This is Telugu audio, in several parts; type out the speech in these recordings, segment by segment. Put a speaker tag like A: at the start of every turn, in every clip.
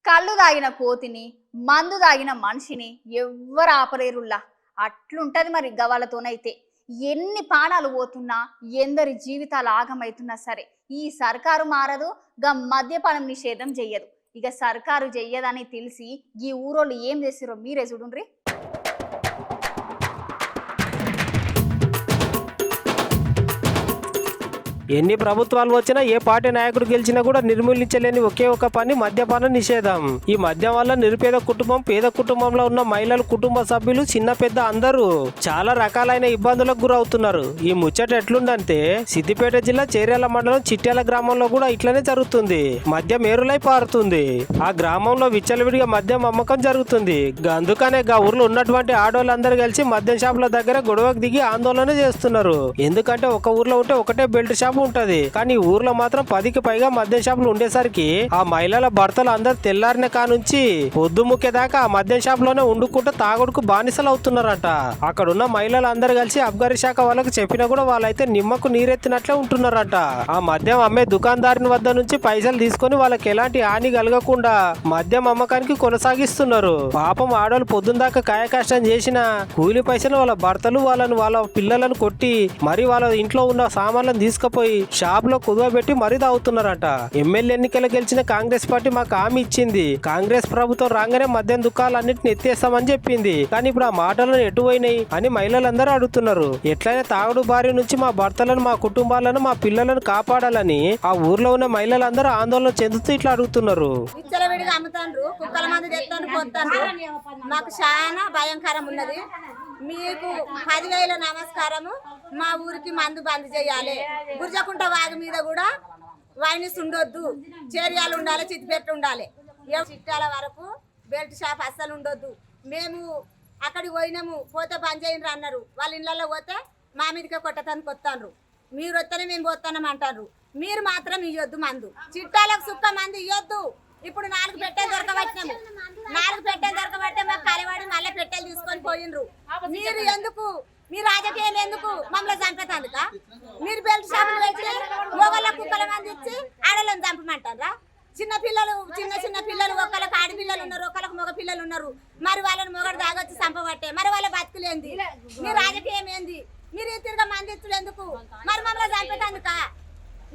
A: కళ్ళు తాగిన కోతిని మందు తాగిన మనిషిని ఎవ్వరు ఆపలేరుల్లా. అట్లుంటది మరి గవాలతోనైతే. ఎన్ని ప్రాణాలు పోతున్నా, ఎందరి జీవితాలు ఆగమైతున్నా సరే ఈ సర్కారు మారదు, గా మద్యపానం నిషేధం చెయ్యదు. ఇక సర్కారు చెయ్యదని తెలిసి ఈ ఊరోళ్ళు ఏం చేసిరో మీరే చూడుండ్రి.
B: ఎన్ని ప్రభుత్వాలు వచ్చినా ఏ పార్టీ నాయకుడు గెలిచినా కూడా నిర్మూలించలేని ఒకే ఒక పని మద్యపాన నిషేధం. ఈ మద్యం వల్ల నిరుపేద కుటుంబం, పేద కుటుంబంలో ఉన్న మహిళలు, కుటుంబ సభ్యులు, చిన్న పెద్ద అందరూ చాలా రకాలైన ఇబ్బందులకు గురవుతున్నారు. ఈ ముచ్చట ఎట్లుందంటే సిద్దిపేట జిల్లా చేర్యాల మండలం చిట్యాల గ్రామంలో కూడా ఇట్లనే జరుగుతుంది. మద్యం ఏరులై పారుతుంది. ఆ గ్రామంలో విచ్చలవిడిగా మద్యం అమ్మకం జరుగుతుంది. అందుకనే గా ఊర్లో ఉన్నటువంటి ఆడోళ్ళందరూ కలిసి మద్యం షాపుల దగ్గర గొడవకు దిగి ఆందోళన చేస్తున్నారు. ఎందుకంటే ఒక ఊర్లో ఉంటే ఒకటే బెల్ట్ షాప్ ఉంటది, కానీ ఊర్లో మాత్రం 10కి పైగా మద్యం షాపులు ఉండేసరికి ఆ మహిళల భర్తలు అందరు తెల్లారిన కానుంచి పొద్దు ముఖ్యదాకా ఆ మద్యం షాప్ లోనే వండుకుంటూ తాగుడుకు బానిసలు అవుతున్నారట. అక్కడున్న మహిళలు అందరు కలిసి అబ్కారీ శాఖ వాళ్ళకి చెప్పినా కూడా వాళ్ళైతే నిమ్మకు నీరెత్తినట్లే ఉంటున్నారట. ఆ మద్యం అమ్మే దుకాణదారుని వద్ద నుంచి పైసలు తీసుకొని వాళ్ళకి ఎలాంటి హాని కలగకుండా మద్యం అమ్మకానికి కొనసాగిస్తున్నారు. పాపం ఆడవాళ్ళు పొద్దున్న దాకా కాయ కష్టం చేసిన కూలి పైసలు వాళ్ళ భర్తలు వాళ్ళ పిల్లలను కొట్టి మరి వాళ్ళ ఇంట్లో ఉన్న సామాన్లను తీసుకుపోయి షాప్ లో కుదవబెట్టి మరీ తాగుతున్నారట. ఎమ్మెల్యే ఎన్నికలు గెలిచిన కాంగ్రెస్ పార్టీ మాకు హామీ ఇచ్చింది, కాంగ్రెస్ ప్రభుత్వం రాగానే మద్యం దుకాణాలన్నింటిని ఎత్తేస్తామని చెప్పింది. కానీ ఇప్పుడు ఆ మాటలను ఎటువైనాయి అని మహిళలందరూ అడుగుతున్నారు. ఎట్లయినా తాగుడు బారి నుంచి మా భర్తలను, మా కుటుంబాలను, మా పిల్లలను కాపాడాలని ఆ ఊర్లో ఉన్న మహిళలందరూ ఆందోళన చెందుతూ ఇట్లా అడుగుతున్నారు.
C: మాకు చాలా భయంకరం ఉన్నది. మీకు 10,000 నమస్కారము. మా ఊరికి మందు బంద్ చేయాలి. గుర్జకుంట వాగు మీద కూడా వైనిస్ ఉండొద్దు, చేరియాలు ఉండాలి, చిత్తిపెట్టు ఉండాలి. చిట్టాల వరకు బెల్ట్ షాప్ అస్సలు ఉండొద్దు. మేము అక్కడికి పోయినాము, పోతే బంద్ చేయండి అన్నారు. వాళ్ళ ఇళ్ళల్లో పోతే మా మీదకే కొట్టతానికి వస్తాను. మీరు వస్తేనే మేము పోతానం అంటారు. మీరు మాత్రం ఇవ్వద్దు మందు. చిట్టాలకు సుక్క మందు ఇవ్వద్దు. ఇప్పుడు 4 పెట్టెలు దొరకబట్టినాము. 4 పెట్టెలు దొరకబట్టే మాకు కలవాడి మళ్ళీ పెట్టెలు తీసుకొని పోయినరు. మీరు ఎందుకు, మీ రాజకీయం ఎందుకు మమ్మల్ని చంపేతందుక? మీరు బెల్ట్ షాపులు పెట్టి మొగళ్ళ కుక్కల మంది ఇచ్చి ఆడలను చంపమంటారా? చిన్న పిల్లలు ఒకళ్ళకి ఆడపిల్లలు ఉన్నారు, ఒకళ్ళకి మగ పిల్లలు ఉన్నారు. మరి వాళ్ళని మొగడు దాగొచ్చి చంపబట్టే మరి వాళ్ళ బతుకులేంది? మీ రాజకీయం ఏంది? మీరు తిరిగి మంది ఇచ్చులు ఎందుకు? మరి మమ్మల్ని చంపేతందుక?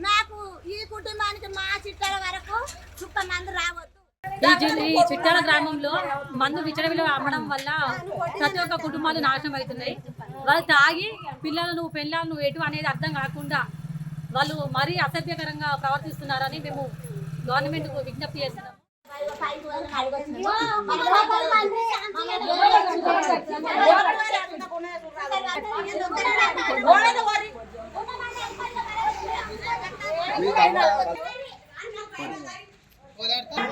C: నాకు ఈ కుటుంబానికి మా చిట్టాల వరకు చుక్క మందు రావద్దు.
D: ఈ చిట్టాల గ్రామంలో మందు విచ్చలవిడిగా అమ్మడం వల్ల ప్రతి ఒక్క కుటుంబాలు నాశనం అవుతున్నాయి. వాళ్ళు తాగి పిల్లలను పెళ్ళాలను ఎటు అనేది అర్థం కాకుండా వాళ్ళు మరీ అసభ్యకరంగా ప్రవర్తిస్తున్నారని మేము గవర్నమెంట్కు విజ్ఞప్తి చేస్తున్నాం.
E: ఓదార్తా